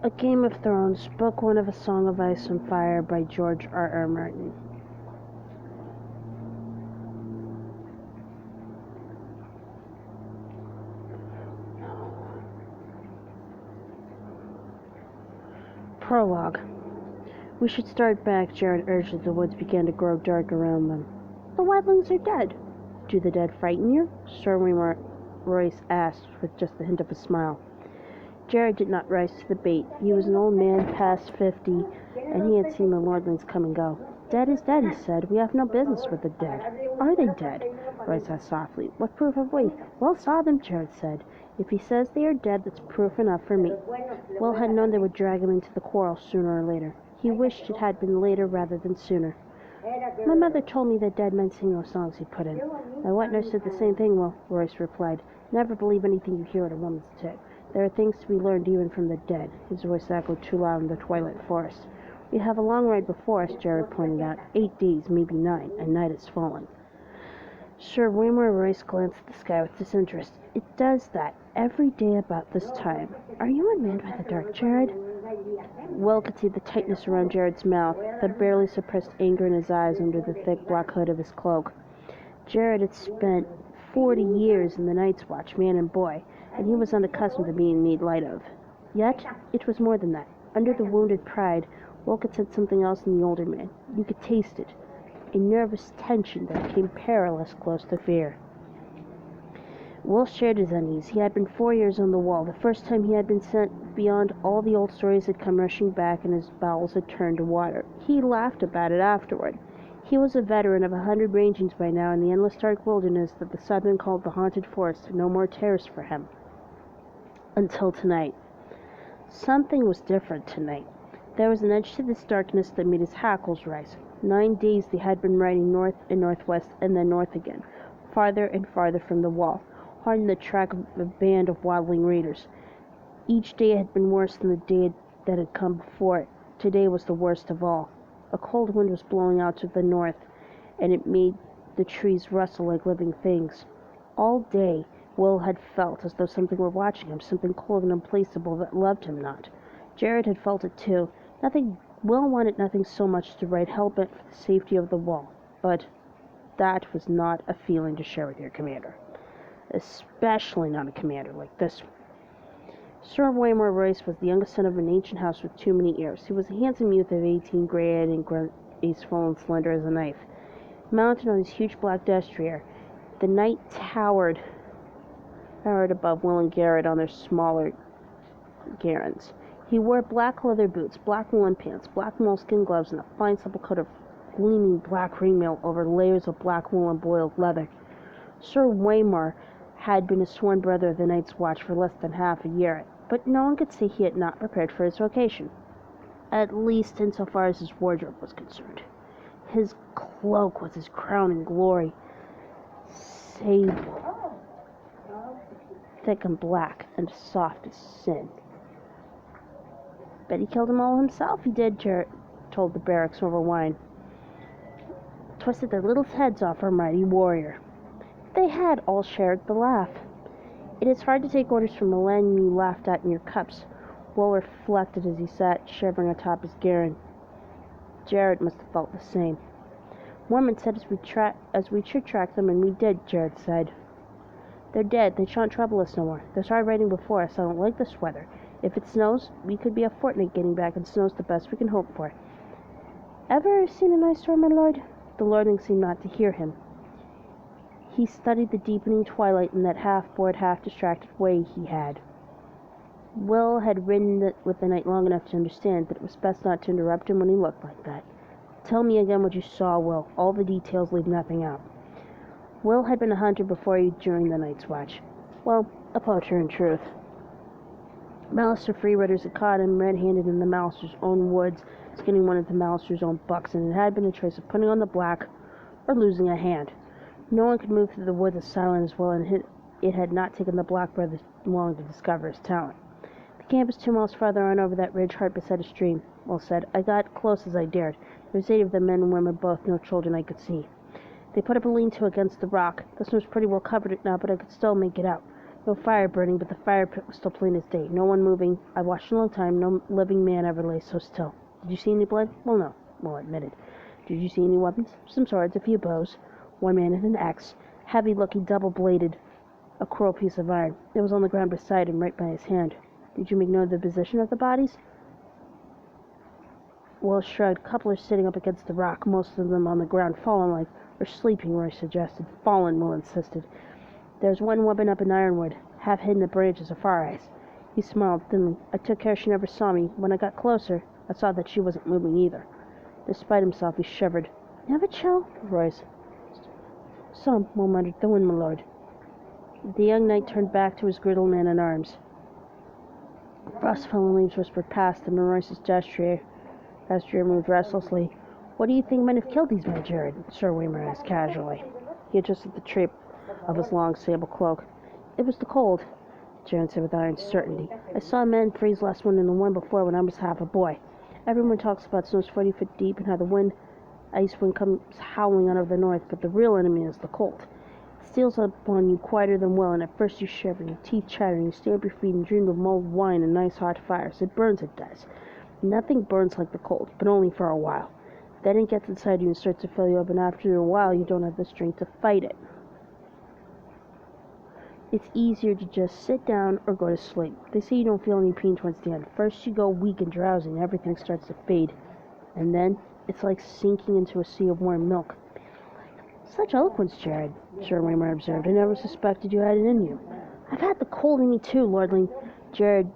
A Game of Thrones, Book 1 of A Song of Ice and Fire by George R. Martin. Prologue. We should start back, Jared urged as the woods began to grow dark around them. The wildlings are dead. Do the dead frighten you? Sir William Royce asked with just the hint of a smile. Jared did not rise to the bait. He was an old man past 50, and he had seen the lordlings come and go. Dead is dead, he said. We have no business with the dead. Are they dead? Royce asked softly. What proof have we? Will saw them, Jared said. If he says they are dead, that's proof enough for me. Will had known they would drag him into the quarrel sooner or later. He wished it had been later rather than sooner. My mother told me that dead men sing no songs, he put in. My wet nurse said the same thing, Will, Royce replied. Never believe anything you hear at a woman's tip. There are things to be learned even from the dead. His voice echoed too loud in the twilight forest. We have a long ride before us, Jared pointed out. 8 days, maybe 9, and night has fallen. Sir Waymore Royce glanced at the sky with disinterest. It does that every day about this time. Are you unmanned by the dark, Jared? Will could see the tightness around Jared's mouth, the barely suppressed anger in his eyes under the thick black hood of his cloak. Jared had spent 40 years in the Night's Watch, man and boy, and he was unaccustomed to being made light of. Yet, it was more than that. Under the wounded pride, Will could sense something else in the older man. You could taste it. A nervous tension that came perilous close to fear. Will shared his unease. He had been 4 years on the wall. The first time he had been sent beyond, all the old stories had come rushing back and his bowels had turned to water. He laughed about it afterward. He was a veteran of 100 rangings by now, and the endless dark wilderness that the Southern called the Haunted Forest had no more terrors for him. Until tonight. Something was different tonight. There was an edge to this darkness that made his hackles rise. 9 days they had been riding north and northwest and then north again, farther and farther from the wall, hard in the track of a band of wildling raiders. Each day had been worse than the day that had come before it. Today was the worst of all. A cold wind was blowing out to the north, and it made the trees rustle like living things. All day, Will had felt as though something were watching him, something cold and implacable that loved him not. Jared had felt it too. Will wanted nothing so much to ride hell-bent for the safety of the wall, but that was not a feeling to share with your commander. Especially not a commander like this one. Sir Waymore Royce was the youngest son of an ancient house with too many heirs. He was a handsome youth of 18, gray-eyed and graceful and slender as a knife. Mounted on his huge black destrier, the knight towered above Will and Garrett on their smaller garrons. He wore black leather boots, black woolen pants, black moleskin gloves, and a fine supple coat of gleaming black ringmail over layers of black wool and boiled leather. Sir Waymore had been a sworn brother of the Night's Watch for less than half a year, but no one could say he had not prepared for his vocation, at least insofar as his wardrobe was concerned. His cloak was his crowning glory, sable, thick and black, and soft as sin. Bet he killed them all himself, he did, Jared told the barracks over wine. Twisted their little heads off our mighty warrior. They had all shared the laugh. It is hard to take orders from a man you laughed at in your cups, Will reflected as he sat shivering atop his garron. Jared must have felt the same. Mormon said as we should track them, and we did, Jared said. They're dead. They shan't trouble us no more. There's hard riding before us. I don't like this weather. If it snows, we could be a fortnight getting back, and snow's the best we can hope for. Ever seen an ice storm, my lord? The lordling seemed not to hear him. He studied the deepening twilight in that half-bored, half-distracted way he had. Will had ridden with the night long enough to understand that it was best not to interrupt him when he looked like that. Tell me again what you saw, Will. All the details, leave nothing out. Will had been a hunter before he joined the Night's Watch. Well, a poacher in truth. Malister free-riders had caught him red-handed in the Malister's own woods, skinning one of the Malister's own bucks, and it had been a choice of putting on the black or losing a hand. No one could move through the woods as silent as Will, and it had not taken the Black Brother long to discover his talent. The camp is 2 miles farther on over that ridge hard beside a stream, Will said. I got close as I dared. There was 8 of them, men and women both, no children I could see. They put up a lean-to against the rock. The snow's pretty well covered it now, but I could still make it out. No fire burning, but the fire pit was still plain as day. No one moving. I watched a long time. No living man ever lay so still. Did you see any blood? Well, no. Well, admitted. Did you see any weapons? Some swords, a few bows. One man had an axe, heavy-looking, double-bladed, a cruel piece of iron. It was on the ground beside him, right by his hand. Did you make note of the position of the bodies? Will shrugged. A couple are sitting up against the rock, most of them on the ground, fallen like, or sleeping, Roy suggested. Fallen, Will insisted. There's one woman up in ironwood, half hidden in the branches of far ice. He smiled thinly. I took care she never saw me. When I got closer, I saw that she wasn't moving either. Despite himself, he shivered. Never chill? Royce. Some, Will muttered. The wind, my lord. The young knight turned back to his griddle man-at-arms. Frost-fallen leaves whispered past him, and Royce's gesture moved restlessly. What do you think might have killed these men, Jared? Sir Waymer asked casually. He adjusted the drape of his long sable cloak. It was the cold, Jared said with iron certainty. I saw a man freeze last winter and the one before when I was half a boy. Everyone talks about snows 40 feet deep and how the ice wind comes howling out of the north, but the real enemy is the cold. It steals up on you quieter than will, and at first you shiver, your teeth chatter, and you stamp your feet and dream of mulled wine and nice hot fires. It burns, it does. Nothing burns like the cold, but only for a while. Then it gets inside you and starts to fill you up, and after a while you don't have the strength to fight it. It's easier to just sit down or go to sleep. They say you don't feel any pain towards the end. First you go weak and drowsy and everything starts to fade. And then it's like sinking into a sea of warm milk. Such eloquence, Jared, Sir Waymer observed. I never suspected you had it in you. I've had the cold in me too, Lordling. Jared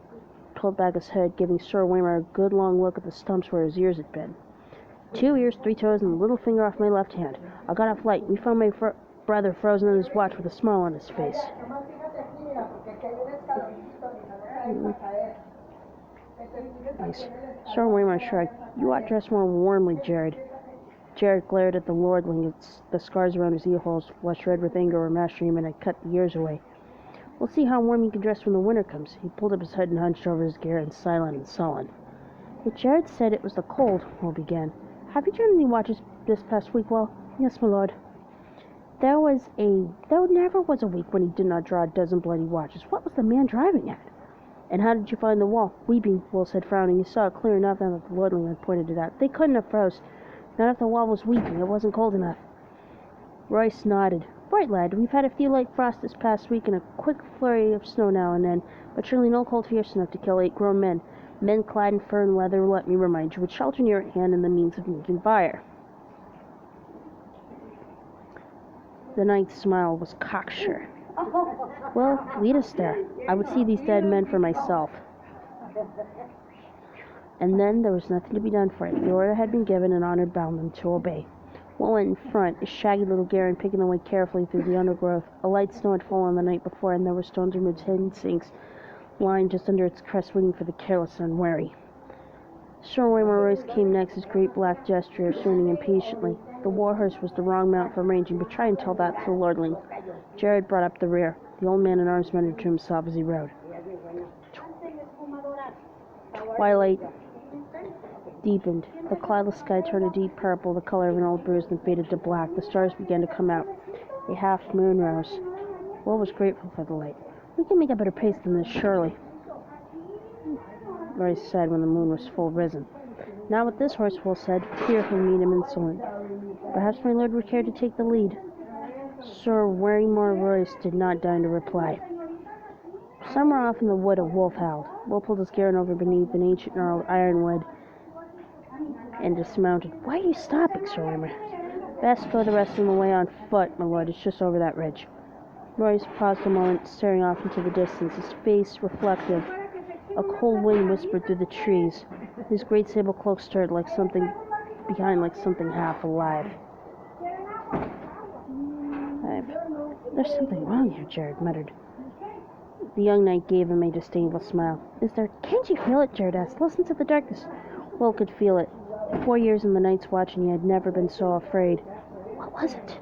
pulled back his head, giving Sir Waymer a good long look at the stumps where his ears had been. 2 ears, 3 toes, and a little finger off my left hand. I got off light. We found my brother frozen in his watch with a smile on his face. Nice. Sir Waymer shrugged. You ought to dress more warmly, Jared. Jared glared at the lordling. The scars around his ear holes, flushed red with anger, were mastering him and had cut the ears away. We'll see how warm you can dress when the winter comes. He pulled up his head and hunched over his gear, and silent and sullen. But Jared said it was the cold, Will began. Have you turned any watches this past week, Will? Yes, my lord. There never was a week when he did not draw a dozen bloody watches. What was the man driving at? And how did you find the wall? Weeping, Will said, frowning. You saw it clear enough now that the lordling had pointed it out. They couldn't have froze. Not if the wall was weeping. It wasn't cold enough. Royce nodded. Right, lad. We've had a few light frosts this past week and a quick flurry of snow now and then, but surely no cold fierce enough to kill 8 grown men. Men clad in fur and leather, let me remind you, with shelter near at hand and the means of making fire. The knight's smile was cocksure. Well, lead us there. I would see these dead men for myself. And then there was nothing to be done for it. The order had been given and honor bound them to obey. Will went in front, his shaggy little Garen picking the way carefully through the undergrowth. A light snow had fallen the night before, and there were stones removed hidden sinks lying just under its crest waiting for the careless and unwary. Sir Waymer Royce came next, his great black gesture swinging impatiently. The warhorse was the wrong mount for ranging, but try and tell that to the lordling. Jared brought up the rear. The old man-at-arms muttered to himself as he rode. Twilight deepened. The cloudless sky turned a deep purple, the color of an old bruise, and faded to black. The stars began to come out. A half-moon rose. Will was grateful for the light. We can make a better pace than this, surely, Royce said when the moon was full risen. Not with this horse, Will said. Fear can meet him insolent. Perhaps my lord would care to take the lead. Sir Waymer Royce did not deign to reply. Somewhere off in the wood a wolf howled. Will pulled his Garen over beneath an ancient gnarled ironwood and dismounted. Why are you stopping, Sir Waymer? Best go the rest of the way on foot, my lord. It's just over that ridge. Royce paused a moment, staring off into the distance, his face reflective. A cold wind whispered through the trees. His great sable cloak stirred like something behind, like something half alive. There's something wrong here, Jared muttered. The young knight gave him a disdainful smile. Can't you feel it, Jared asked. Listen to the darkness. Will could feel it. 4 years in the night's watch, and he had never been so afraid. What was it?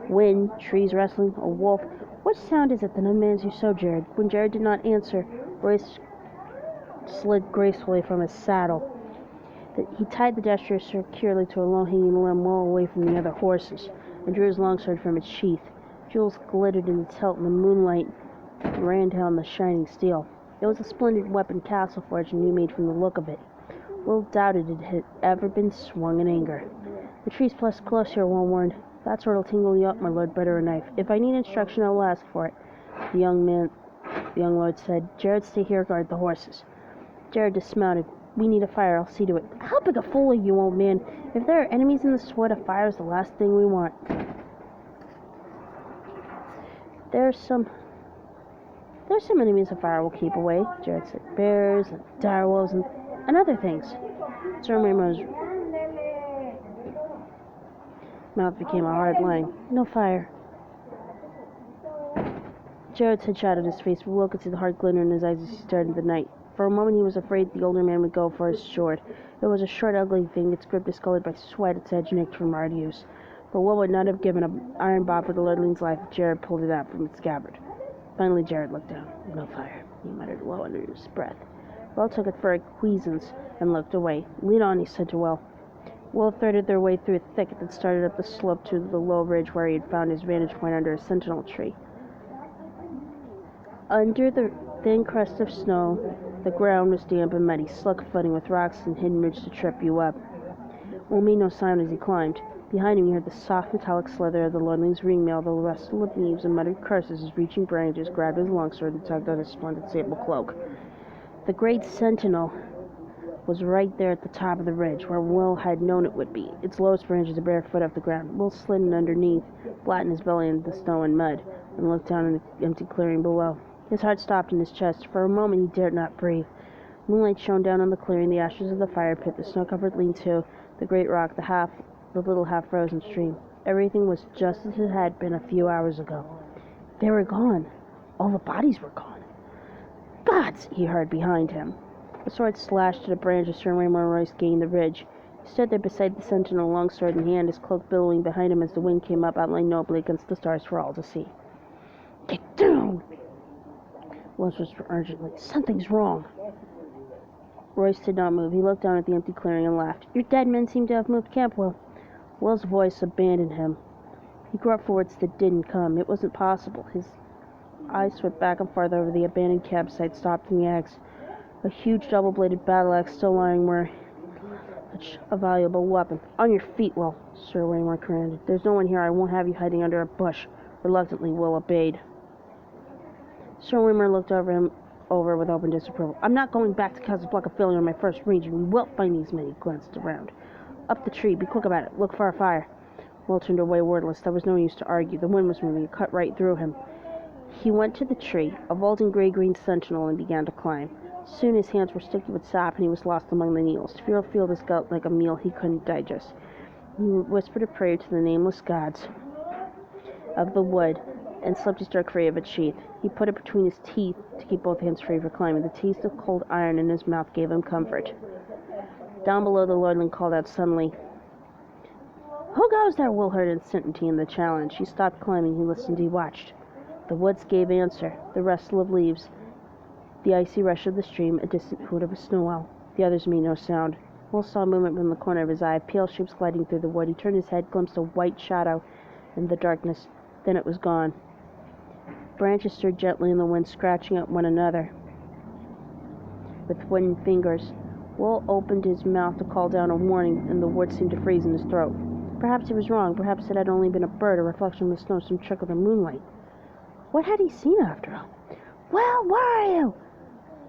Wind, trees rustling, a wolf. What sound is it that unmans you so, Jared? When Jared did not answer, Royce slid gracefully from his saddle. He tied the gesture securely to a low-hanging limb well away from the other horses, and drew his longsword from its sheath. Jewels glittered in its hilt, and the moonlight and ran down the shining steel. It was a splendid weapon castle forged and new made from the look of it. Will doubted it had ever been swung in anger. The trees pressed close here, Will warned. That sword'll tingle you up, my lord, better a knife. If I need instruction, I'll ask for it. The young lord said. Jared, stay here, guard the horses. Jared dismounted. We need a fire, I'll see to it. How big a fool are you, old man? If there are enemies in this wood, a fire is the last thing we want. There's some enemies a fire will keep away, Jared said. Bears and direwolves and other things. Sir Raymond's mouth became a hard line. No fire. Jared's head shadowed his face, but Will could see the hard glitter in his eyes as he stared into the night. For a moment he was afraid the older man would go for his sword. It was a short, ugly thing, its grip discolored by sweat, its edge nicked from hard use. But Will would not have given an iron bob for the lordling's life if Jared pulled it out from its scabbard. Finally Jared looked down. No fire, he muttered low under his breath. Will took it for acquiescence and looked away. Lead on, he said to Will. Will threaded their way through a thicket that started up the slope to the low ridge where he had found his vantage point under a sentinel tree. Under the thin crust of snow, the ground was damp and muddy, slug footing with rocks and hidden ridge to trip you up. Will made no sound as he climbed. Behind him he heard the soft metallic slither of the lordling's ringmail, the rustle of leaves and muttered curses as reaching branches grabbed his longsword and tugged at his splendid sable cloak. The great sentinel was right there at the top of the ridge, where Will had known it would be, its lowest branches a bare foot off the ground. Will slid in underneath, flattened his belly into the snow and mud, and looked down in the empty clearing below. His heart stopped in his chest. For a moment he dared not breathe. Moonlight shone down on the clearing, the ashes of the fire pit, the snow-covered lean-to, the great rock, the little half-frozen stream. Everything was just as it had been a few hours ago. They were gone. All the bodies were gone. Gods! He heard behind him. A sword slashed at a branch as Sir Raymond Royce gained the ridge. He stood there beside the sentinel, longsword in hand, his cloak billowing behind him as the wind came up, outlined nobly against the stars for all to see. Get down! Willis whispered urgently. Something's wrong. Royce did not move. He looked down at the empty clearing and laughed. Your dead men seem to have moved camp, Will. Will's voice abandoned him. He groped for words that didn't come. It wasn't possible. His eyes swept back and farther over the abandoned campsite, stopped in the axe. A huge double-bladed battle axe still lying where such a valuable weapon. On your feet, Will, Sir Waymore commanded. There's no one here. I won't have you hiding under a bush. Reluctantly, Will obeyed. Sir Waymore looked over with open disapproval. I'm not going back to Casablanca failure on my first region. We will find these men. He glanced around. Up the tree. Be quick about it. Look for a fire. Will turned away wordless. There was no use to argue. The wind was moving. It cut right through him. He went to the tree, a vaulting gray-green sentinel, and began to climb. Soon his hands were sticky with sap, and he was lost among the needles. Fear filled his gut like a meal he couldn't digest. He whispered a prayer to the nameless gods of the wood, and slipped his dirk free of its sheath. He put it between his teeth to keep both hands free for climbing. The taste of cold iron in his mouth gave him comfort. Down below, the lordling called out suddenly. Who goes there? Will heard uncertainty in the challenge. He stopped climbing. He listened. He watched. The woods gave answer. The rustle of leaves, the icy rush of the stream, a distant hoot of a snow owl. The others made no sound. Will saw movement from the corner of his eye, pale shapes gliding through the wood. He turned his head, glimpsed a white shadow in the darkness. Then it was gone. Branches stirred gently in the wind, scratching at one another with wooden fingers. Will opened his mouth to call down a warning, and the words seemed to freeze in his throat. Perhaps he was wrong. Perhaps it had only been a bird, a reflection of the snow, some trick of the moonlight. What had he seen after all? Well, where are you?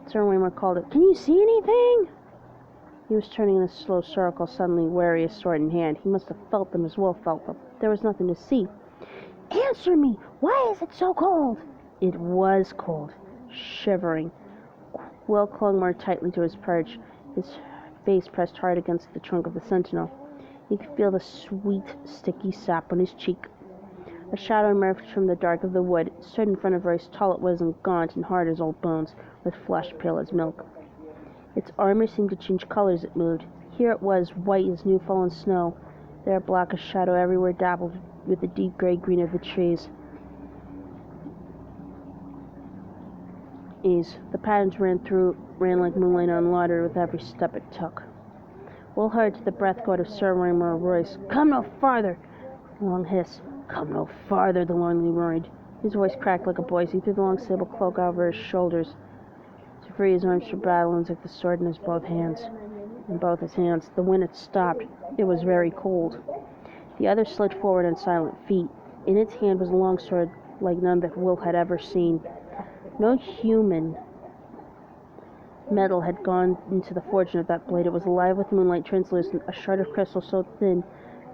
Sir Waymore called it. Can you see anything? He was turning in a slow circle, suddenly wary, his sword in hand. He must have felt them as Will felt them. There was nothing to see. Answer me! Why is it so cold? It was cold, shivering. Will clung more tightly to his perch, his face pressed hard against the trunk of the sentinel. He could feel the sweet, sticky sap on his cheek. A shadow emerged from the dark of the wood. It stood in front of Royce. Tall it was and gaunt and hard as old bones, with flesh pale as milk. Its armor seemed to change color as it moved. Here it was, white as new-fallen snow. There, black as shadow everywhere, dappled with the deep gray-green of the trees. The patterns ran like moonlight on water with every step it took. Will heard to the breath go out of Sir Waymore Royce. Come no farther! A long hiss. Come no farther, the lordling roared. His voice cracked like a boy's. He threw the long sable cloak over his shoulders to free his arms for battle and took the sword in both hands. In both his hands. The wind had stopped. It was very cold. The other slid forward on silent feet. In its hand was a long sword like none that Will had ever seen. No human metal had gone into the forging of that blade. It was alive with moonlight, translucent, a shard of crystal so thin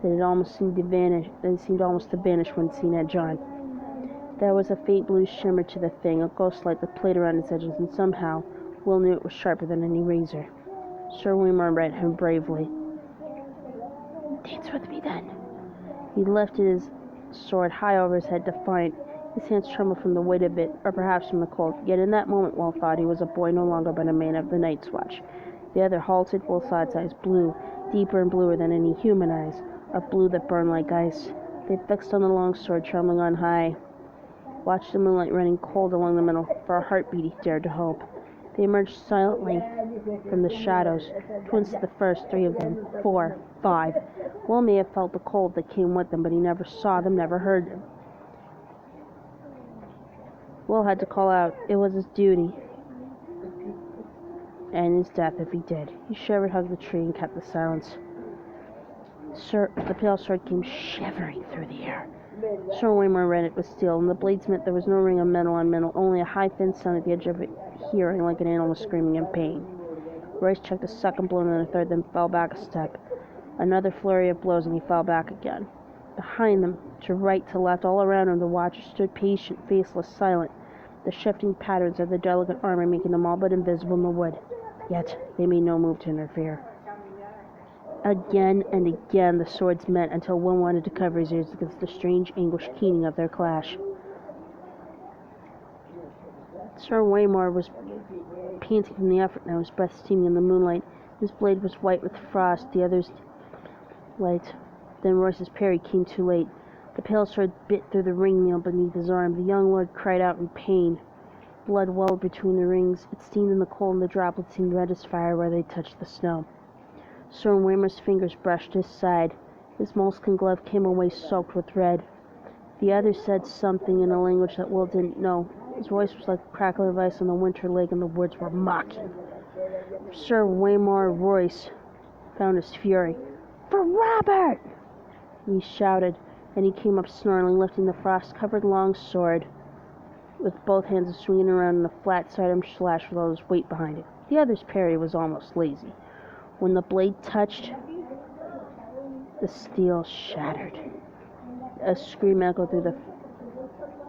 that it almost seemed to vanish. When seen at John. There was a faint blue shimmer to the thing, a ghost light that played around its edges, and somehow Will knew it was sharper than any razor. Sir Waymar read him bravely. "Dance with me, then." He lifted his sword high over his head, defiant. His hands trembled from the weight of it, or perhaps from the cold. Yet in that moment, Will thought he was a boy no longer, but a man of the Night's Watch. The other halted. Will saw its eyes, blue, deeper and bluer than any human eyes, a blue that burned like ice. They fixed on the long sword, trembling on high. Watched the moonlight running cold along the middle. For a heartbeat he dared to hope. They emerged silently from the shadows. Twins to the first, 3 of them, 4, 5. Will may have felt the cold that came with them, but he never saw them, never heard them. Will had to call out. It was his duty. And his death if he did. He shivered, hugged the tree, and kept the silence. The pale sword came shivering through the air. Sir Waymar read it was steel, and the blade meant there was no ring of metal on metal, only a high, thin sound at the edge of it, hearing like an animal screaming in pain. Royce checked a second blow and then a third, then fell back a step. Another flurry of blows, and he fell back again. Behind them, to right, to left, all around him, the watchers stood patient, faceless, silent, the shifting patterns of the delicate armor making them all but invisible in the wood. Yet they made no move to interfere. Again and again the swords met until Will wanted to cover his ears against the strange, anguished keening of their clash. Sir Waymar was panting from the effort now, his breath steaming in the moonlight. His blade was white with frost, the other's light. Then Royce's parry came too late. The pale sword bit through the ring nail beneath his arm. The young lord cried out in pain. Blood welled between the rings. It steamed in the cold, and the droplets seemed red as fire where they touched the snow. Sir Waymar's fingers brushed his side. His moleskin glove came away soaked with red. The other said something in a language that Will didn't know. His voice was like the crackle of ice on the winter lake, and the words were mocking. Sir Waymar Royce found his fury. "For Robert!" he shouted, and he came up snarling, lifting the frost-covered long sword with both hands and swinging around in a flat side-arm slash with all his weight behind it. The other's parry was almost lazy. When the blade touched, the steel shattered. A scream echoed through the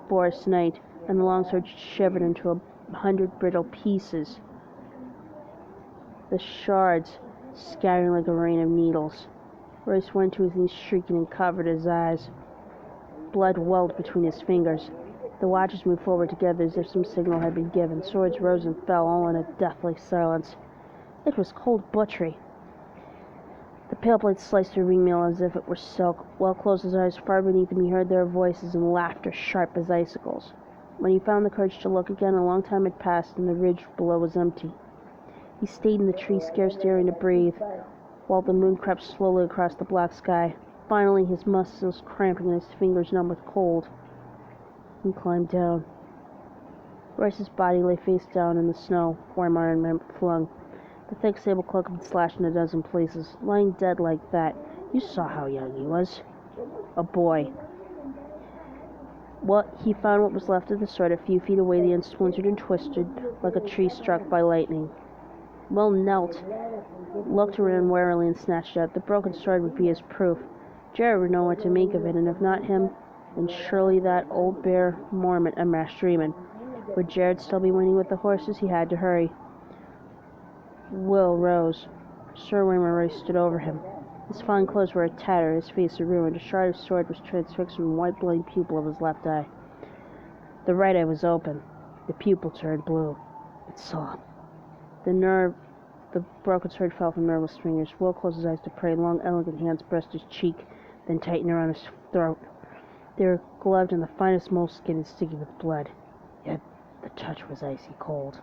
forest night, and the longsword shivered into 100 brittle pieces, the shards scattering like a rain of needles. Royce went to his knees shrieking and covered his eyes. Blood welled between his fingers. The watchers moved forward together as if some signal had been given. Swords rose and fell, all in a deathly silence. It was cold butchery. The pale blade sliced through ring mail as if it were silk. Will closed his eyes. Far beneath him he heard their voices and laughter sharp as icicles. When he found the courage to look again, a long time had passed and the ridge below was empty. He stayed in the tree, scarce daring to breathe, while the moon crept slowly across the black sky. Finally, his muscles cramping and his fingers numb with cold, he climbed down. Royce's body lay face down in the snow, Waymar and flung. The thick sable cloak had been slashed in a dozen places. Lying dead like that, you saw how young he was. A boy. Well, he found what was left of the sword a few feet away. The end splintered and twisted like a tree struck by lightning. Will knelt, looked around warily, and snatched it out. The broken sword would be his proof. Jared would know what to make of it, and if not him, then surely that old bear Mormont and Master Dreamin'. Would Jared still be winning with the horses? He had to hurry. Will rose. Sir Waymar Royce stood over him. His fine clothes were a tatter, his face a ruin. A shard of sword was transfixed from the white-blooded pupil of his left eye. The right eye was open. The pupil turned blue. It saw. The broken sword fell from nerveless fingers. Will closed his eyes to pray. Long, elegant hands pressed his cheek, then tightened around his throat. They were gloved in the finest moleskin and sticky with blood. Yet the touch was icy cold.